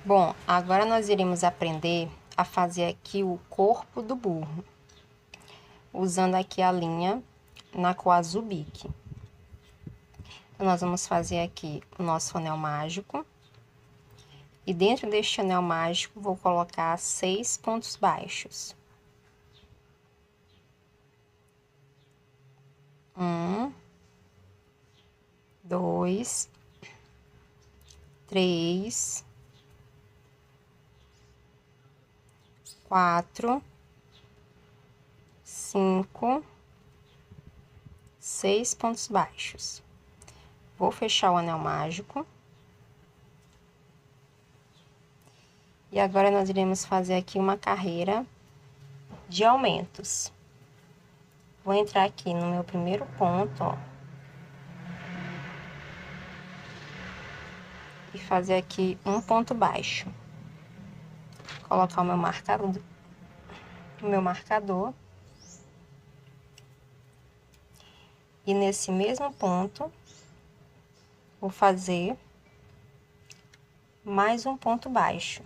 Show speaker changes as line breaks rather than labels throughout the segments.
Bom, agora nós iremos aprender a fazer aqui o corpo do burro, usando aqui a linha na cor azul bique. Então, nós vamos fazer aqui o nosso anel mágico. E dentro deste anel mágico, vou colocar 6 pontos baixos. 1, 2, 3, 4, 5, 6 pontos baixos. Vou fechar o anel mágico. E agora nós iremos fazer aqui uma carreira de aumentos. Vou entrar aqui no meu primeiro ponto, ó. E fazer aqui um ponto baixo. Colocar o meu marcador. E nesse mesmo ponto, vou fazer mais um ponto baixo.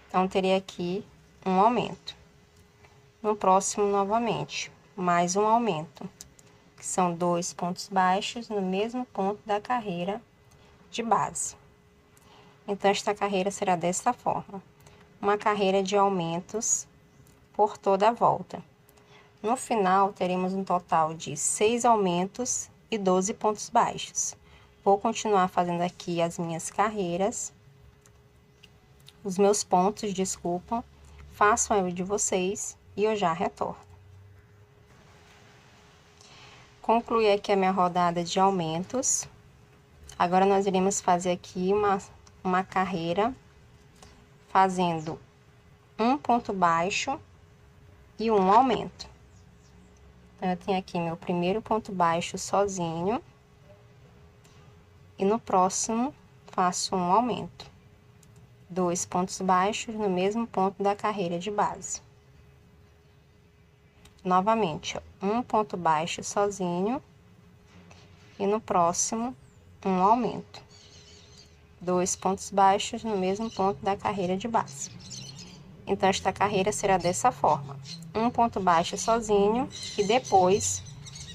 Então, terei aqui um aumento. No próximo, novamente, mais um aumento, que são 2 pontos baixos no mesmo ponto da carreira de base. Então, esta carreira será dessa forma. Uma carreira de aumentos por toda a volta. No final, teremos um total de 6 aumentos e 12 pontos baixos. Vou continuar fazendo aqui as minhas carreiras. Os meus pontos, desculpa, façam eu de vocês e eu já retorno. Concluí aqui a minha rodada de aumentos. Agora, nós iremos fazer aqui uma carreira fazendo um ponto baixo e um aumento. Então, eu tenho aqui meu primeiro ponto baixo sozinho e no próximo faço um aumento. 2 pontos baixos no mesmo ponto da carreira de base. Novamente, ó, um ponto baixo sozinho e no próximo um aumento. 2 pontos baixos no mesmo ponto da carreira de base. Então, esta carreira será dessa forma. Um ponto baixo sozinho e depois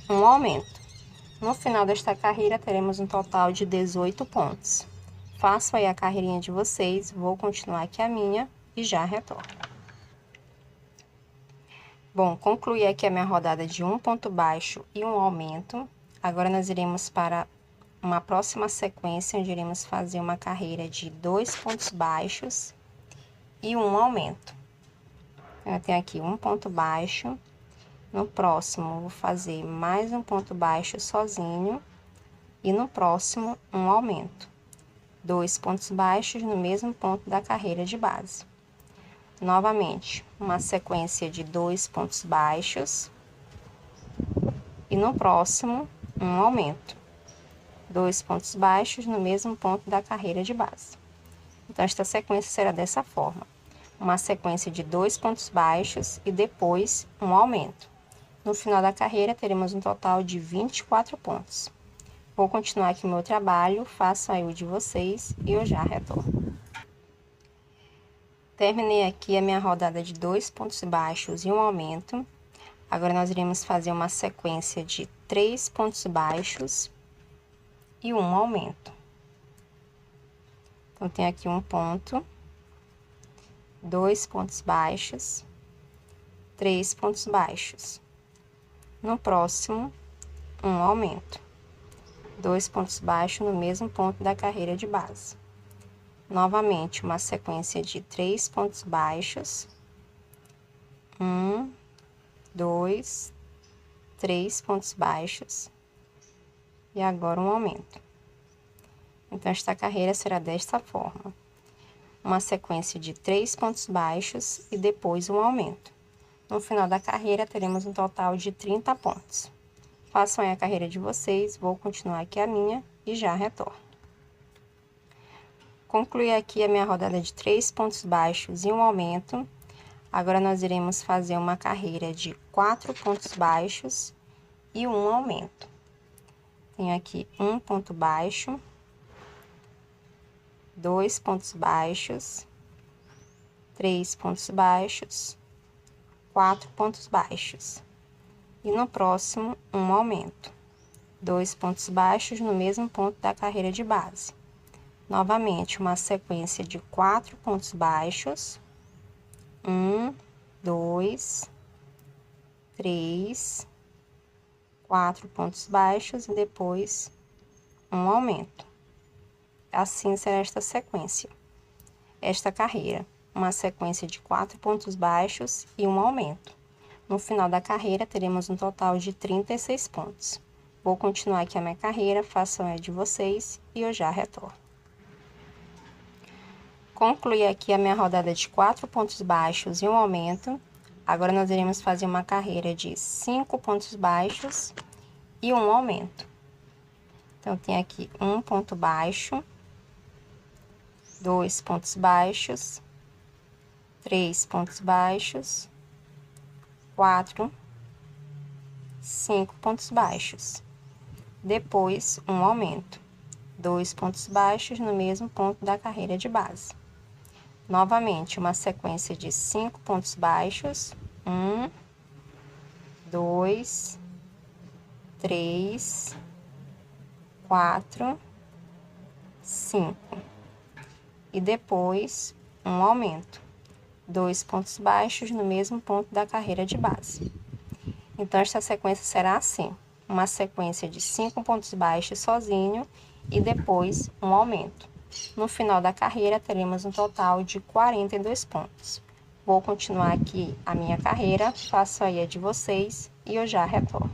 um aumento. No final desta carreira, teremos um total de 18 pontos. Faço aí a carreirinha de vocês, vou continuar aqui a minha e já retorno. Bom, concluí aqui a minha rodada de um ponto baixo e um aumento. Agora, nós iremos para uma próxima sequência, onde iremos fazer uma carreira de 2 pontos baixos e um aumento. Eu tenho aqui um ponto baixo. No próximo, vou fazer mais um ponto baixo sozinho e no próximo, um aumento. 2 pontos baixos no mesmo ponto da carreira de base. Novamente, uma sequência de 2 pontos baixos e no próximo, um aumento. 2 pontos baixos no mesmo ponto da carreira de base. Então, esta sequência será dessa forma. Uma sequência de 2 pontos baixos e depois um aumento. No final da carreira, teremos um total de 24 pontos. Vou continuar aqui o meu trabalho, façam aí o de vocês e eu já retorno. Terminei aqui a minha rodada de 2 pontos baixos e um aumento. Agora, nós iremos fazer uma sequência de 3 pontos baixos e um aumento. Então, tem aqui um ponto, 2 pontos baixos, 3 pontos baixos. No próximo, um aumento. 2 pontos baixos no mesmo ponto da carreira de base. Novamente, uma sequência de 3 pontos baixos. 1, 2, 3 pontos baixos. E agora um aumento. Então, esta carreira será desta forma. Uma sequência de 3 pontos baixos e depois um aumento. No final da carreira, teremos um total de 30 pontos. Façam aí a carreira de vocês, vou continuar aqui a minha e já retorno. Concluí aqui a minha rodada de 3 pontos baixos e um aumento. Agora, nós iremos fazer uma carreira de 4 pontos baixos e um aumento. Tenho aqui um ponto baixo, 2 pontos baixos, 3 pontos baixos, 4 pontos baixos. E no próximo, um aumento. 2 pontos baixos no mesmo ponto da carreira de base. Novamente, uma sequência de 4 pontos baixos. 1, 2, 3, 4 pontos baixos e depois um aumento. Assim será esta sequência. Esta carreira, uma sequência de 4 pontos baixos e um aumento. No final da carreira, teremos um total de 36 pontos. Vou continuar aqui a minha carreira, façam a de vocês e eu já retorno. Concluí aqui a minha rodada de 4 pontos baixos e um aumento. Agora, nós iremos fazer uma carreira de 5 pontos baixos e um aumento. Então, tem aqui um ponto baixo, 2 pontos baixos, 3 pontos baixos, 4, 5 pontos baixos. Depois, um aumento, 2 pontos baixos no mesmo ponto da carreira de base. Novamente, uma sequência de 5 pontos baixos, 1, 2, 3, 4, 5. E depois, um aumento, 2 pontos baixos no mesmo ponto da carreira de base. Então, esta sequência será assim, uma sequência de 5 pontos baixos sozinho e depois um aumento. No final da carreira, teremos um total de 42 pontos. Vou continuar aqui a minha carreira, faço aí a de vocês e eu já retorno.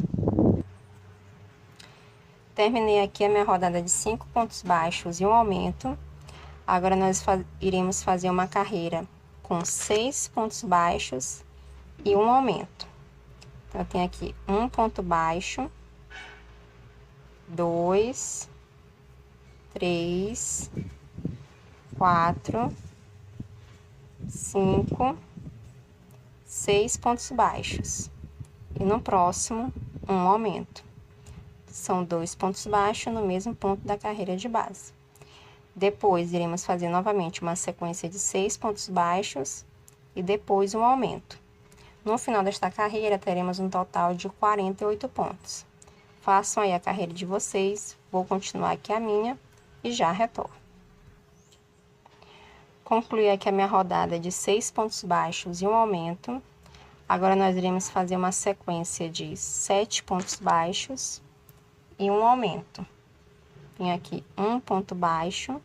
Terminei aqui a minha rodada de 5 pontos baixos e um aumento. Agora, nós iremos fazer uma carreira com 6 pontos baixos e um aumento. Então, eu tenho aqui um ponto baixo, 2, 3, 4, 5, 6 pontos baixos. E no próximo, um aumento. São 2 pontos baixos no mesmo ponto da carreira de base. Depois, iremos fazer novamente uma sequência de 6 pontos baixos e depois um aumento. No final desta carreira, teremos um total de 48 pontos. Façam aí a carreira de vocês, vou continuar aqui a minha e já retorno. Concluí aqui a minha rodada de 6 pontos baixos e um aumento. Agora, nós iremos fazer uma sequência de 7 pontos baixos e um aumento. Tenho aqui um ponto baixo,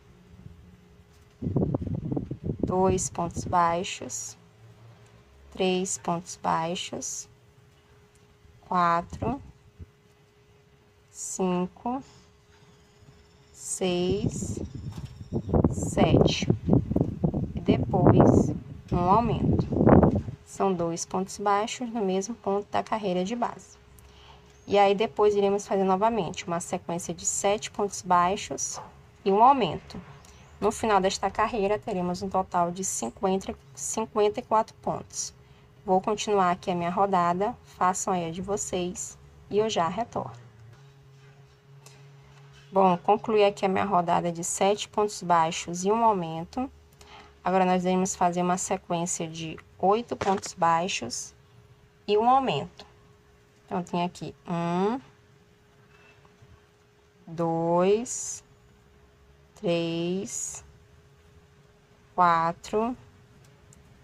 2 pontos baixos, 3 pontos baixos, 4, 5, 6, 7. E depois, um aumento. São 2 pontos baixos no mesmo ponto da carreira de base. E aí, depois, iremos fazer novamente uma sequência de 7 pontos baixos e um aumento. No final desta carreira, teremos um total de 54 pontos. Vou continuar aqui a minha rodada, façam aí a de vocês e eu já retorno. Bom, concluí aqui a minha rodada de 7 pontos baixos e um aumento. Agora, nós iremos fazer uma sequência de 8 pontos baixos e um aumento. Então, tem aqui 1, 2, 3, 4,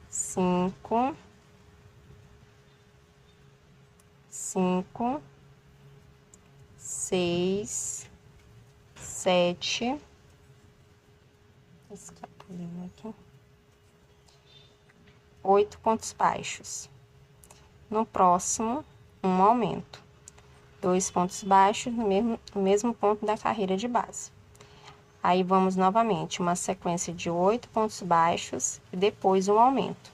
5, 6, 7, escapulindo aqui, 8 pontos baixos. No próximo, um aumento, 2 pontos baixos no mesmo ponto da carreira de base. Aí, vamos novamente, uma sequência de 8 pontos baixos e depois um aumento.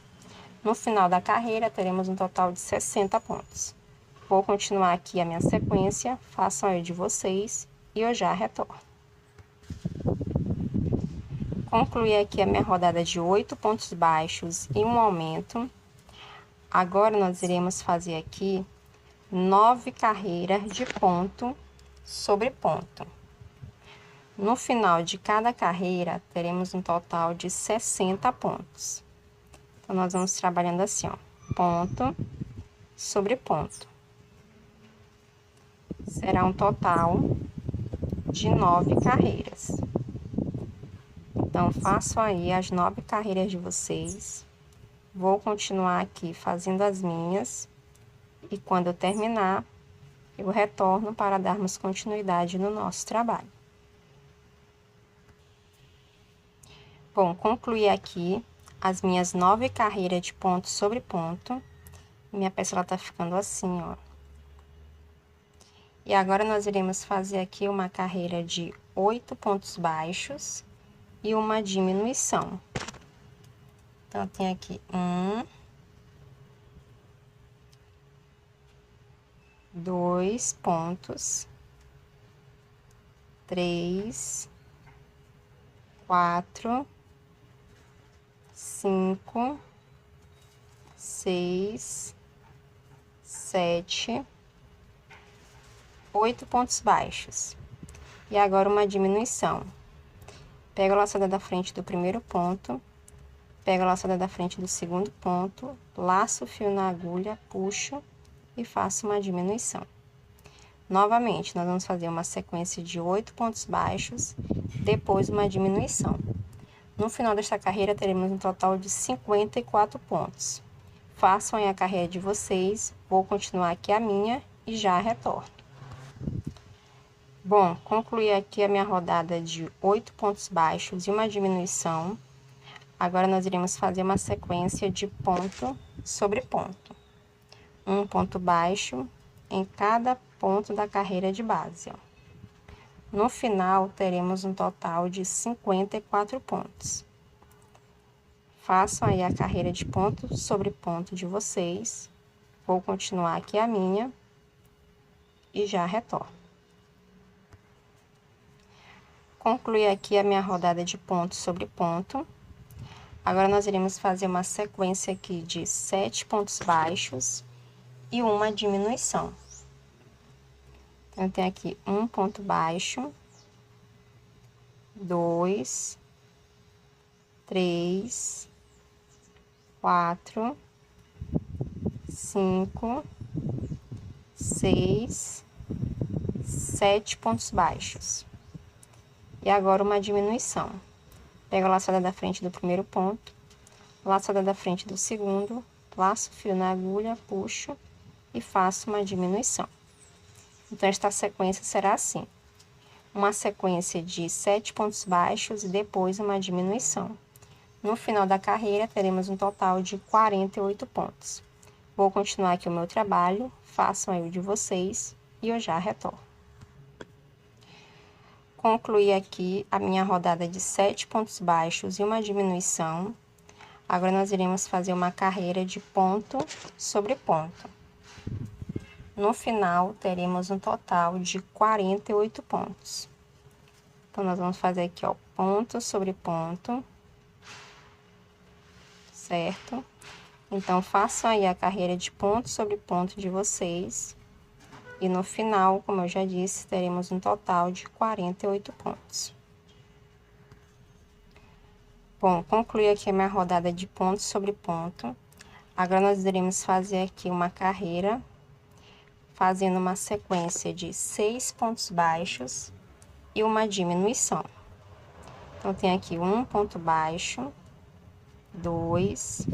No final da carreira, teremos um total de 60 pontos. Vou continuar aqui a minha sequência, façam aí de vocês e eu já retorno. Concluí aqui a minha rodada de 8 pontos baixos e um aumento. Agora, nós iremos fazer aqui 9 carreiras de ponto sobre ponto. No final de cada carreira, teremos um total de 60 pontos. Então, nós vamos trabalhando assim, ó, ponto sobre ponto. Será um total de 9 carreiras. Então, faço aí as 9 carreiras de vocês. Vou continuar aqui fazendo as minhas. E quando eu terminar, eu retorno para darmos continuidade no nosso trabalho. Bom, concluí aqui as minhas 9 carreiras de ponto sobre ponto. Minha peça ela tá ficando assim, ó. E agora nós iremos fazer aqui uma carreira de 8 pontos baixos e uma diminuição. Então, tem aqui 1, 2 pontos, 3, 4, 5, 6, 7, 8 pontos baixos. E agora uma diminuição. Pego a laçada da frente do primeiro ponto, pego a laçada da frente do segundo ponto, laço o fio na agulha, puxo e faço uma diminuição. Novamente, nós vamos fazer uma sequência de 8 pontos baixos, depois uma diminuição. No final desta carreira, teremos um total de 54 pontos. Façam aí a carreira de vocês, vou continuar aqui a minha e já retorno. Bom, concluí aqui a minha rodada de 8 pontos baixos e uma diminuição. Agora, nós iremos fazer uma sequência de ponto sobre ponto. Um ponto baixo em cada ponto da carreira de base, ó. No final, teremos um total de 54 pontos. Façam aí a carreira de ponto sobre ponto de vocês. Vou continuar aqui a minha e já retorno. Concluí aqui a minha rodada de ponto sobre ponto. Agora, nós iremos fazer uma sequência aqui de 7 pontos baixos e uma diminuição. Então, eu tenho aqui um ponto baixo, 2, 3, 4, 5, 6, 7 pontos baixos. E agora uma diminuição. Pego a laçada da frente do primeiro ponto, laçada da frente do segundo, laço o fio na agulha, puxo e faço uma diminuição. Então, esta sequência será assim: uma sequência de 7 pontos baixos e depois uma diminuição. No final da carreira, teremos um total de 48 pontos. Vou continuar aqui o meu trabalho, façam aí o de vocês e eu já retorno. Concluí aqui a minha rodada de 7 pontos baixos e uma diminuição. Agora, nós iremos fazer uma carreira de ponto sobre ponto. No final, teremos um total de 48 pontos. Então, nós vamos fazer aqui, ó, ponto sobre ponto, certo? Então, façam aí a carreira de ponto sobre ponto de vocês. E no final, como eu já disse, teremos um total de 48 pontos. Bom, concluí aqui a minha rodada de ponto sobre ponto. Agora, nós iremos fazer aqui uma carreira, fazendo uma sequência de 6 pontos baixos e uma diminuição. Então, tem aqui um ponto baixo, 2,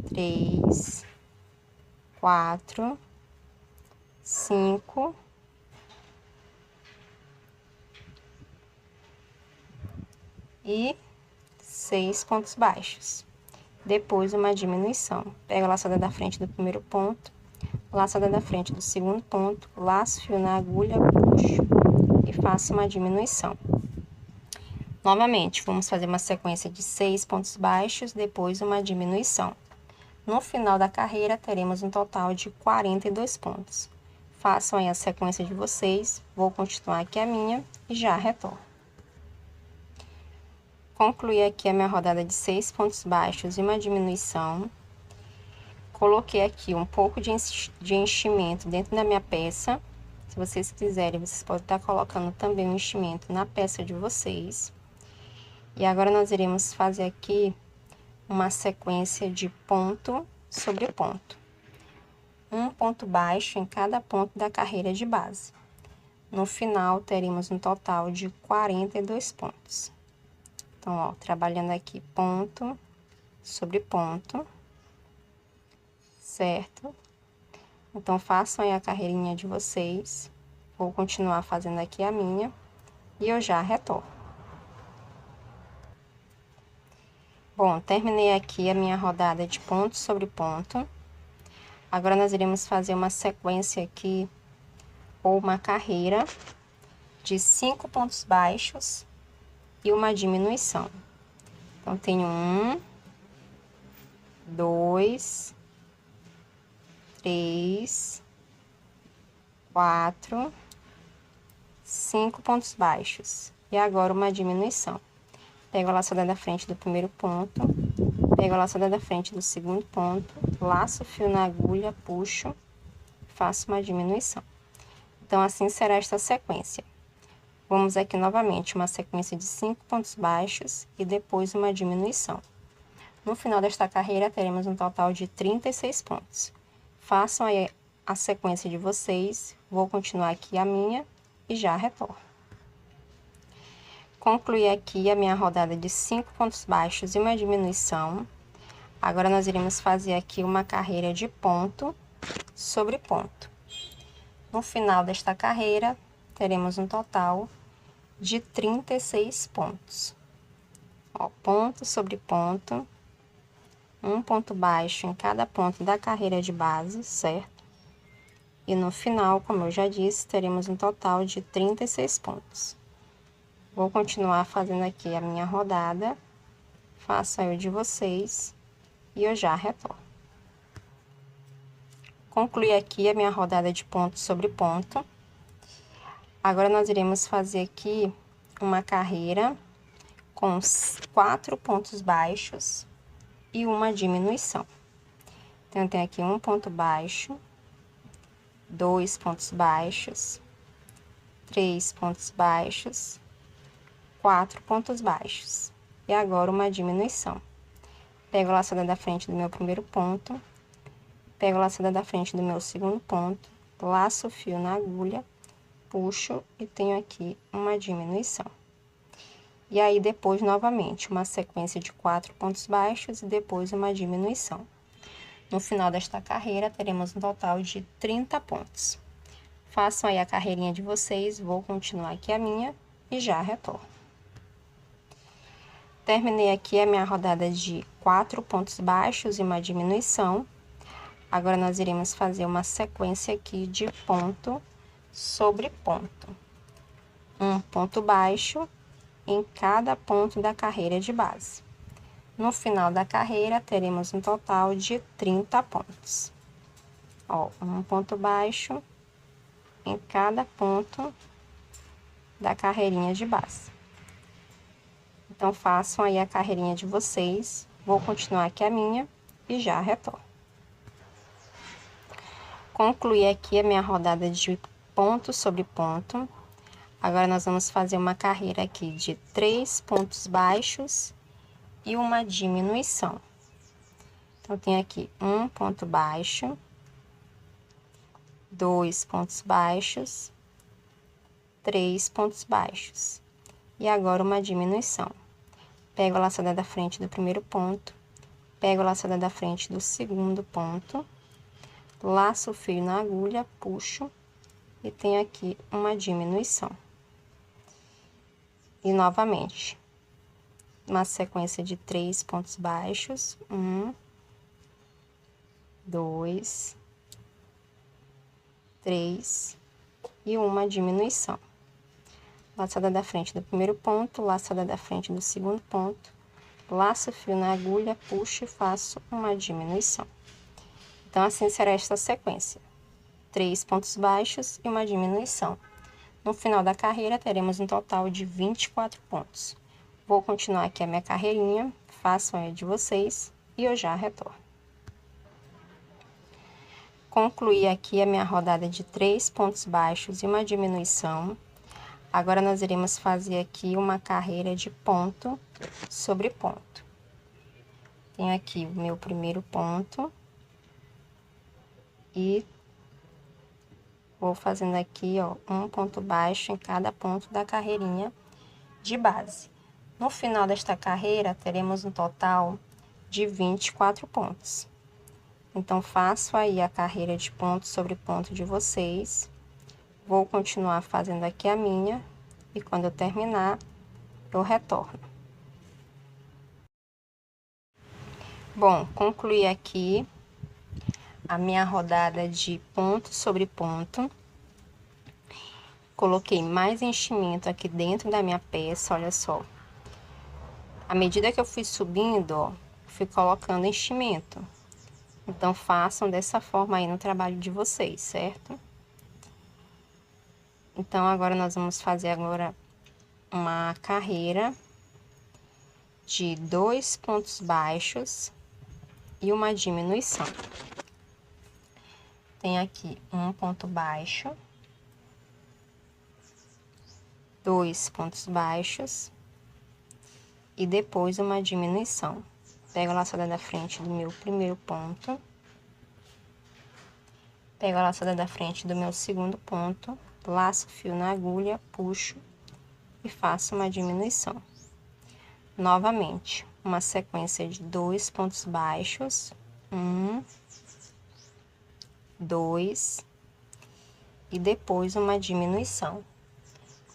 3, 4, 5, e 6 pontos baixos. Depois, uma diminuição. Pego a laçada da frente do primeiro ponto, laçada da frente do segundo ponto, laço fio na agulha, puxo e faço uma diminuição. Novamente, vamos fazer uma sequência de 6 pontos baixos, depois uma diminuição. No final da carreira, teremos um total de 42 pontos. Façam aí a sequência de vocês, vou continuar aqui a minha e já retorno. Concluí aqui a minha rodada de 6 pontos baixos e uma diminuição. Coloquei aqui um pouco de enchimento dentro da minha peça Se vocês quiserem, vocês podem estar colocando também o enchimento na peça de vocês. E agora nós iremos fazer aqui uma sequência de ponto sobre ponto. Um ponto baixo em cada ponto da carreira de base. No final, teremos um total de 42 pontos. Então, ó, trabalhando aqui ponto sobre ponto, certo? Então, façam aí a carreirinha de vocês. Vou continuar fazendo aqui a minha e eu já retorno. Bom, terminei aqui a minha rodada de ponto sobre ponto. Agora, nós iremos fazer uma sequência aqui, ou uma carreira, de 5 pontos baixos e uma diminuição. Então, tenho 1, 2, 3, 4, 5 pontos baixos. E agora uma diminuição. Pego a laçada da frente do primeiro ponto, pego a laçada da frente do segundo ponto, laço o fio na agulha, puxo, faço uma diminuição. Então, assim será esta sequência. Vamos aqui novamente, uma sequência de 5 pontos baixos e depois uma diminuição. No final desta carreira, teremos um total de 36 pontos. Façam aí a sequência de vocês, vou continuar aqui a minha e já retorno. Concluí aqui a minha rodada de 5 pontos baixos e uma diminuição. Agora, nós iremos fazer aqui uma carreira de ponto sobre ponto. No final desta carreira, teremos um total de 36 pontos. Ó, ponto sobre ponto, um ponto baixo em cada ponto da carreira de base, certo? E no final, como eu já disse, teremos um total de 36 pontos. Vou continuar fazendo aqui a minha rodada, faço aí o de vocês e eu já retorno. Concluí aqui a minha rodada de ponto sobre ponto. Agora, nós iremos fazer aqui uma carreira com 4 pontos baixos e uma diminuição. Então, eu tenho aqui um ponto baixo, 2 pontos baixos, 3 pontos baixos, 4 pontos baixos. E agora uma diminuição. Pego a laçada da frente do meu primeiro ponto, pego a laçada da frente do meu segundo ponto, laço o fio na agulha, puxo e tenho aqui uma diminuição. E aí, depois, novamente, uma sequência de 4 pontos baixos e depois uma diminuição. No final desta carreira, teremos um total de 30 pontos. Façam aí a carreirinha de vocês, vou continuar aqui a minha e já retorno. Terminei aqui a minha rodada de 4 pontos baixos e uma diminuição. Agora, nós iremos fazer uma sequência aqui de ponto sobre ponto. Um ponto baixo em cada ponto da carreira de base. No final da carreira, teremos um total de 30 pontos. Ó, um ponto baixo em cada ponto da carreirinha de base. Então, façam aí a carreirinha de vocês. Vou continuar aqui a minha e já retorno. Concluí aqui a minha rodada de ponto sobre ponto. Agora, nós vamos fazer uma carreira aqui de 3 pontos baixos e uma diminuição. Então, tem aqui um ponto baixo, 2 pontos baixos, 3 pontos baixos. E agora uma diminuição. Pego a laçada da frente do primeiro ponto, pego a laçada da frente do segundo ponto, laço o fio na agulha, puxo e tenho aqui uma diminuição. E novamente, uma sequência de 3 pontos baixos, 1, 2, 3 e uma diminuição. Laçada da frente do primeiro ponto, laçada da frente do segundo ponto, laço o fio na agulha, puxo e faço uma diminuição. Então, assim será esta sequência. 3 pontos baixos e uma diminuição. No final da carreira, teremos um total de 24 pontos. Vou continuar aqui a minha carreirinha, façam a de vocês e eu já retorno. Concluí aqui a minha rodada de 3 pontos baixos e uma diminuição. Agora, nós iremos fazer aqui uma carreira de ponto sobre ponto. Tenho aqui o meu primeiro ponto. E vou fazendo aqui, ó, um ponto baixo em cada ponto da carreirinha de base. No final desta carreira, teremos um total de 24 pontos. Então, faço aí a carreira de ponto sobre ponto de vocês. Vou continuar fazendo aqui a minha. E quando eu terminar, eu retorno. Bom, concluí aqui a minha rodada de ponto sobre ponto. Coloquei mais enchimento aqui dentro da minha peça, olha só. À medida que eu fui subindo, ó, fui colocando enchimento. Então, façam dessa forma aí no trabalho de vocês, certo? Então, agora nós vamos fazer agora uma carreira de 2 pontos baixos e uma diminuição. Tem aqui um ponto baixo, 2 pontos baixos e depois uma diminuição. Pego a laçada da frente do meu primeiro ponto, pego a laçada da frente do meu segundo ponto, laço o fio na agulha, puxo e faço uma diminuição. Novamente, uma sequência de 2 pontos baixos, 1, 2 e depois uma diminuição.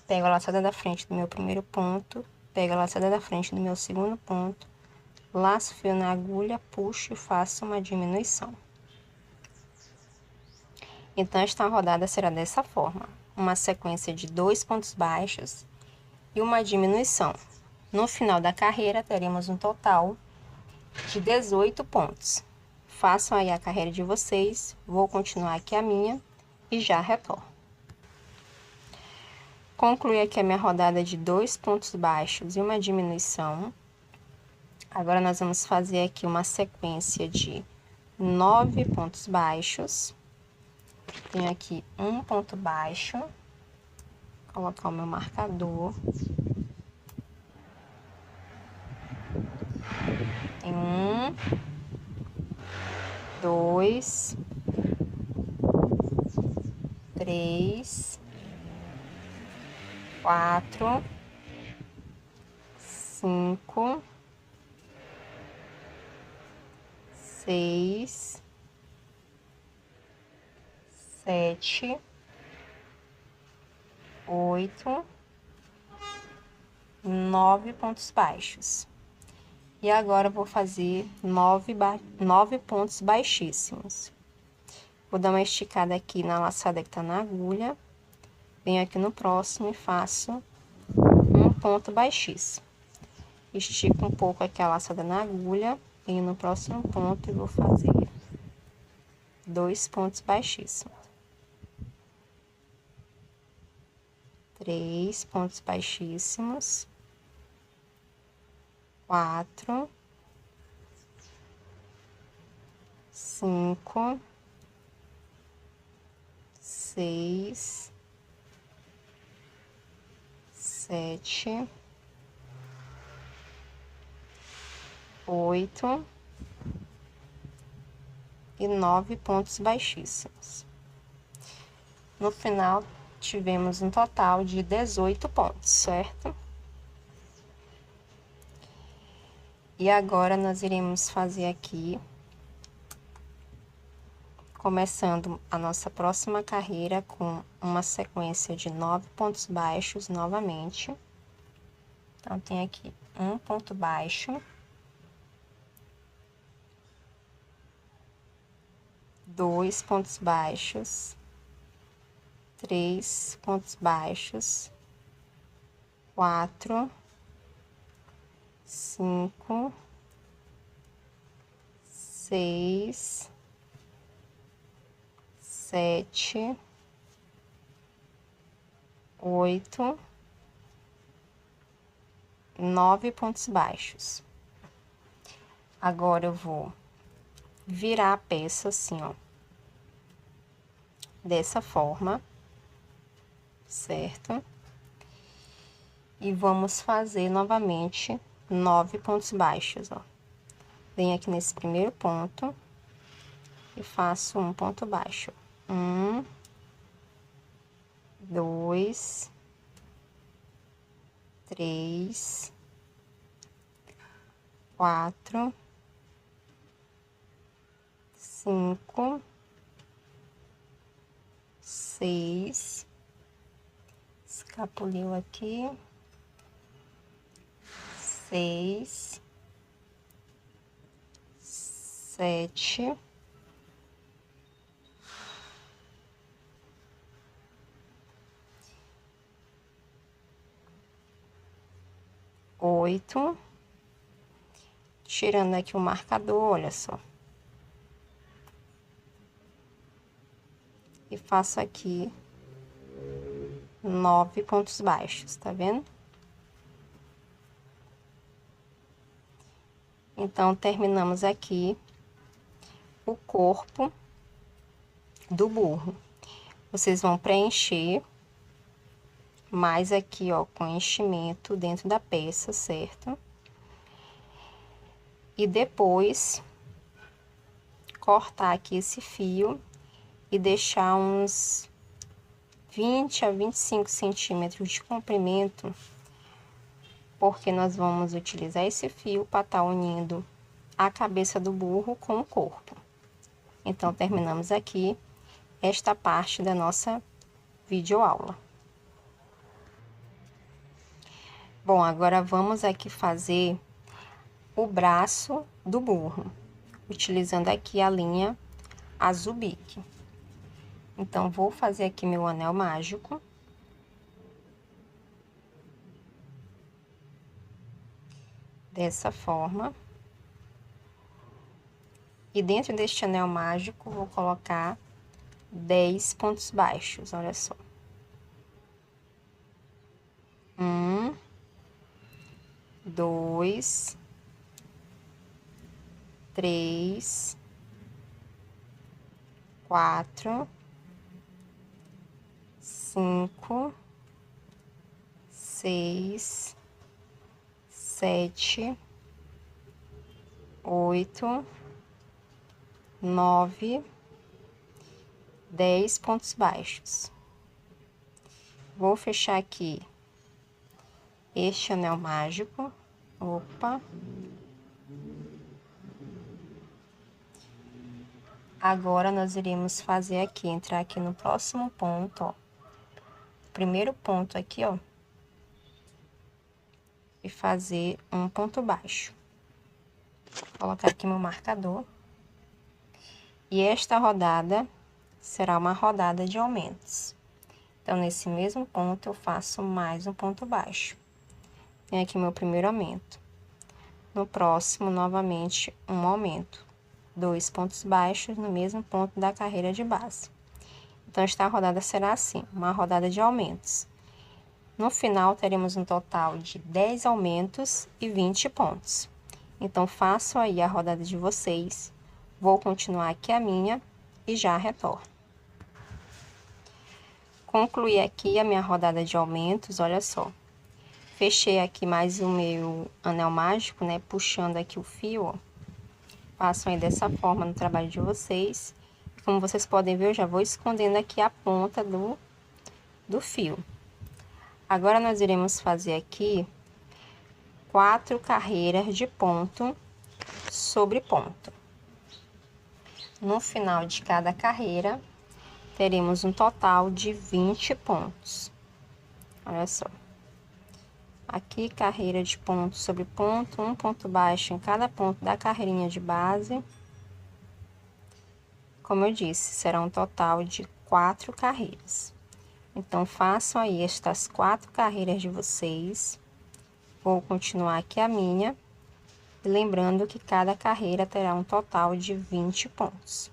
Pego a laçada da frente do meu primeiro ponto, pego a laçada da frente do meu segundo ponto, laço o fio na agulha, puxo e faço uma diminuição. Então, esta rodada será dessa forma, uma sequência de 2 pontos baixos e uma diminuição. No final da carreira, teremos um total de 18 pontos. Façam aí a carreira de vocês, vou continuar aqui a minha e já retorno. Concluí aqui a minha rodada de 2 pontos baixos e uma diminuição. Agora, nós vamos fazer aqui uma sequência de 9 pontos baixos. Tenho aqui um ponto baixo. Vou colocar o meu marcador. Tem 1, 2, 3, 4, 5, 6, 7, 8, 9 pontos baixos. E agora, eu vou fazer 9 pontos baixíssimos. Vou dar uma esticada aqui na laçada que tá na agulha. Venho aqui no próximo e faço um ponto baixíssimo. Estico um pouco aqui a laçada na agulha. Venho no próximo ponto e vou fazer 2 pontos baixíssimos. 3 pontos baixíssimos. 4, 5, 6, 7, 8 e 9 pontos baixíssimos. No final, tivemos um total de 18 pontos, certo? E agora, nós iremos fazer aqui, começando a nossa próxima carreira com uma sequência de 9 pontos baixos novamente. Então, tem aqui um ponto baixo, 2 pontos baixos, 3 pontos baixos, 4, 5, 6, 7, 8, 9 pontos baixos. Agora, eu vou virar a peça assim, ó. dessa forma, certo? E vamos fazer novamente 9 pontos baixos, ó. Venho aqui nesse primeiro ponto e faço um ponto baixo. 1, 2, 3, 4, 5, 6, escapuliu aqui, 6, 7, 8, tirando aqui o marcador, olha só. E faço aqui 9 pontos baixos, tá vendo? Então, terminamos aqui o corpo do burro. Vocês vão preencher mais aqui, ó, com enchimento dentro da peça, certo? E depois, cortar aqui esse fio e deixar uns 20 a 25 centímetros de comprimento, porque nós vamos utilizar esse fio para estar unindo a cabeça do burro com o corpo. Então, terminamos aqui esta parte da nossa videoaula. Bom, agora vamos aqui fazer o braço do burro, utilizando aqui a linha azul bique. Então, vou fazer aqui meu anel mágico. Dessa forma. E dentro deste anel mágico, vou colocar 10 pontos baixos, olha só. 1, 2, 3, 4, 5, 6, 7, 8, 9, 10 pontos baixos. Vou fechar aqui este anel mágico. Opa! Agora, nós iremos fazer aqui, entrar aqui no próximo ponto, ó. Primeiro ponto aqui, ó. E fazer um ponto baixo. Vou colocar aqui meu marcador. E esta rodada será uma rodada de aumentos. Então, nesse mesmo ponto, eu faço mais um ponto baixo. Tem aqui meu primeiro aumento. No próximo, novamente, um aumento. 2 pontos baixos no mesmo ponto da carreira de base. Então, esta rodada será assim, uma rodada de aumentos. No final, teremos um total de 10 aumentos e 20 pontos. Então, façam aí a rodada de vocês. Vou continuar aqui a minha e já retorno. Concluí aqui a minha rodada de aumentos, olha só. Fechei aqui mais o meu anel mágico, né? Puxando aqui o fio, ó. Façam aí dessa forma no trabalho de vocês. Como vocês podem ver, eu já vou escondendo aqui a ponta do fio. Agora, nós iremos fazer aqui 4 carreiras de ponto sobre ponto. No final de cada carreira, teremos um total de 20 pontos. Olha só. Aqui, carreira de ponto sobre ponto, um ponto baixo em cada ponto da carreirinha de base. Como eu disse, será um total de 4 carreiras. Então, façam aí estas 4 carreiras de vocês. Vou continuar aqui a minha. E lembrando que cada carreira terá um total de 20 pontos.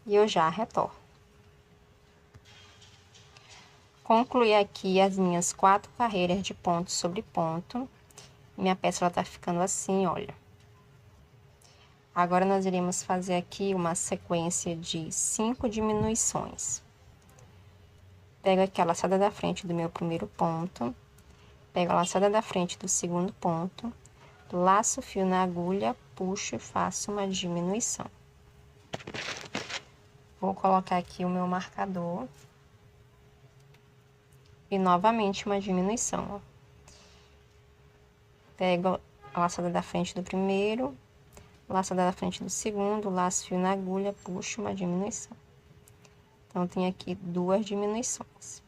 E eu já retorno. Concluí aqui as minhas 4 carreiras de ponto sobre ponto. Minha peça, ela tá ficando assim, olha. Agora, nós iremos fazer aqui uma sequência de 5 diminuições. Pego aqui a laçada da frente do meu primeiro ponto, pego a laçada da frente do segundo ponto, laço o fio na agulha, puxo e faço uma diminuição. Vou colocar aqui o meu marcador e novamente uma diminuição, ó. Pego a laçada da frente do primeiro, laçada da frente do segundo, laço fio na agulha, puxo uma diminuição. Então, tem aqui 2 diminuições.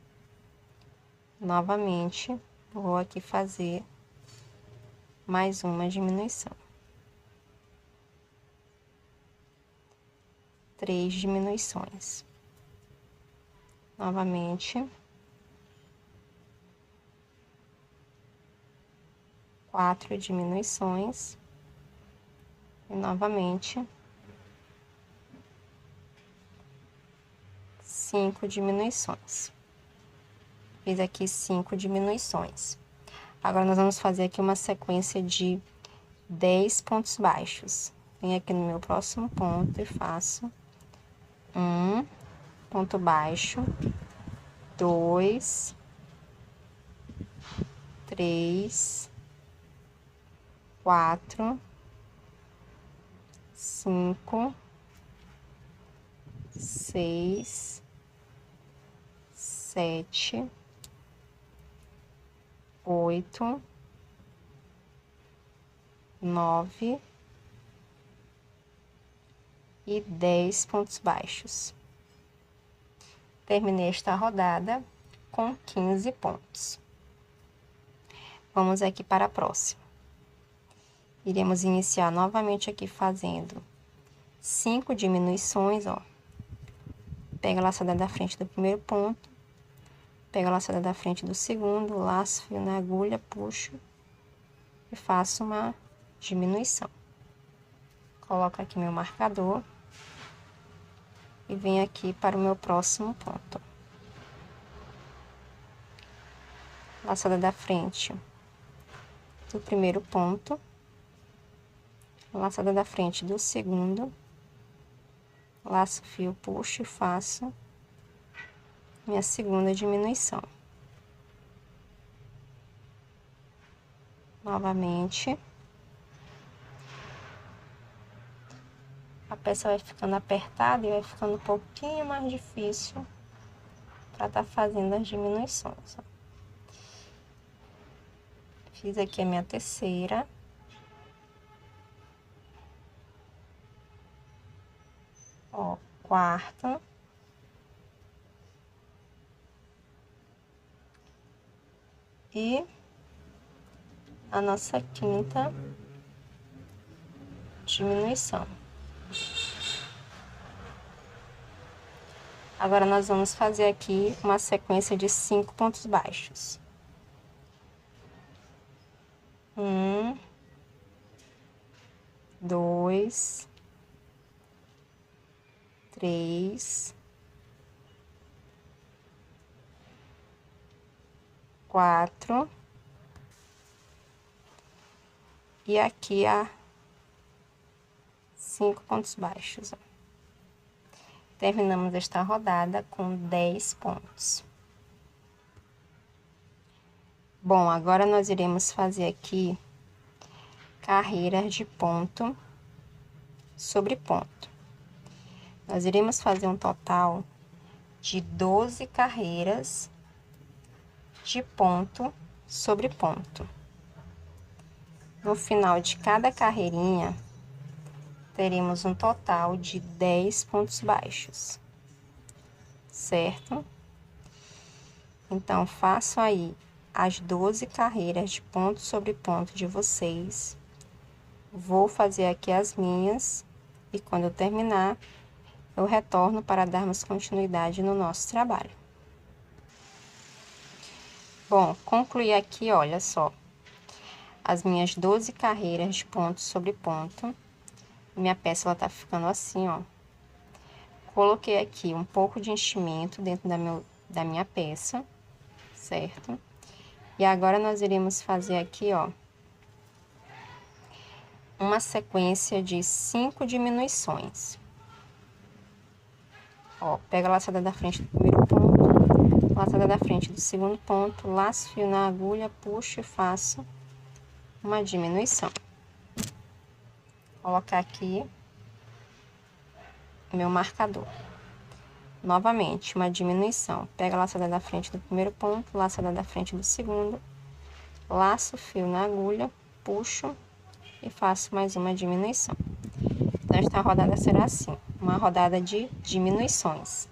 Novamente, vou aqui fazer mais uma diminuição. 3 diminuições. Novamente. 4 diminuições. E novamente 5 diminuições. Fiz aqui 5 diminuições. Agora, nós vamos fazer aqui uma sequência de 10 pontos baixos. Venho aqui no meu próximo ponto e faço 1 ponto baixo, 2, 3, 4, 5, 6, 7, 8, 9 e 10 pontos baixos. Terminei esta rodada com 15 pontos. Vamos aqui para a próxima. Iremos iniciar novamente aqui fazendo 5 diminuições, ó. Pega a laçada da frente do primeiro ponto, pega a laçada da frente do segundo, laço fio na agulha, puxo e faço uma diminuição. Coloco aqui meu marcador e venho aqui para o meu próximo ponto. Laçada da frente do primeiro ponto, laçada da frente do segundo, laço fio, puxo e faço minha segunda diminuição. Novamente. A peça vai ficando apertada e vai ficando um pouquinho mais difícil para estar fazendo as diminuições, ó. Fiz aqui a minha terceira. Ó, quarta. E a nossa quinta diminuição. Agora, nós vamos fazer aqui uma sequência de 5 pontos baixos. 1, 2, 3, 4 e aqui 5 pontos baixos, ó. Terminamos esta rodada com 10 pontos. Bom, agora nós iremos fazer aqui carreiras de ponto sobre ponto. Nós iremos fazer um total de 12 carreiras de ponto sobre ponto. No final de cada carreirinha, teremos um total de 10 pontos baixos, certo? Então, façam aí as 12 carreiras de ponto sobre ponto de vocês. Vou fazer aqui as minhas e quando eu terminar, eu retorno para darmos continuidade no nosso trabalho. Bom, concluí aqui, olha só, as minhas 12 carreiras de ponto sobre ponto. Minha peça, ela tá ficando assim, ó. Coloquei aqui um pouco de enchimento dentro da minha peça, certo? E agora, nós iremos fazer aqui, ó, uma sequência de 5 diminuições. Ó, pega a laçada da frente do primeiro ponto, laçada da frente do segundo ponto, laço fio na agulha, puxo e faço uma diminuição. Vou colocar aqui meu marcador. Novamente, uma diminuição. Pega a laçada da frente do primeiro ponto, laçada da frente do segundo, laço fio na agulha, puxo e faço mais uma diminuição. Então, esta rodada será assim, uma rodada de diminuições.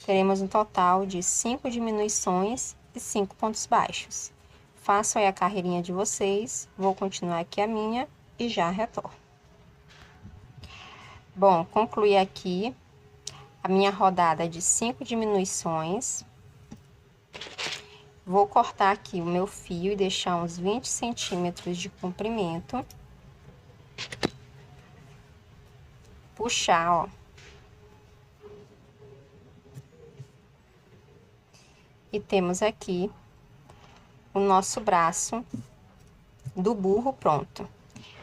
Teremos um total de 5 diminuições e 5 pontos baixos. Façam aí a carreirinha de vocês, vou continuar aqui a minha e já retorno. Bom, concluí aqui a minha rodada de 5 diminuições. Vou cortar aqui o meu fio e deixar uns 20 centímetros de comprimento. Puxar, ó. E temos aqui o nosso braço do burro pronto.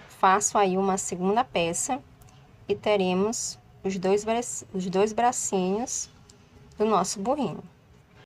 Faço aí uma segunda peça e teremos os dois bracinhos do nosso burrinho.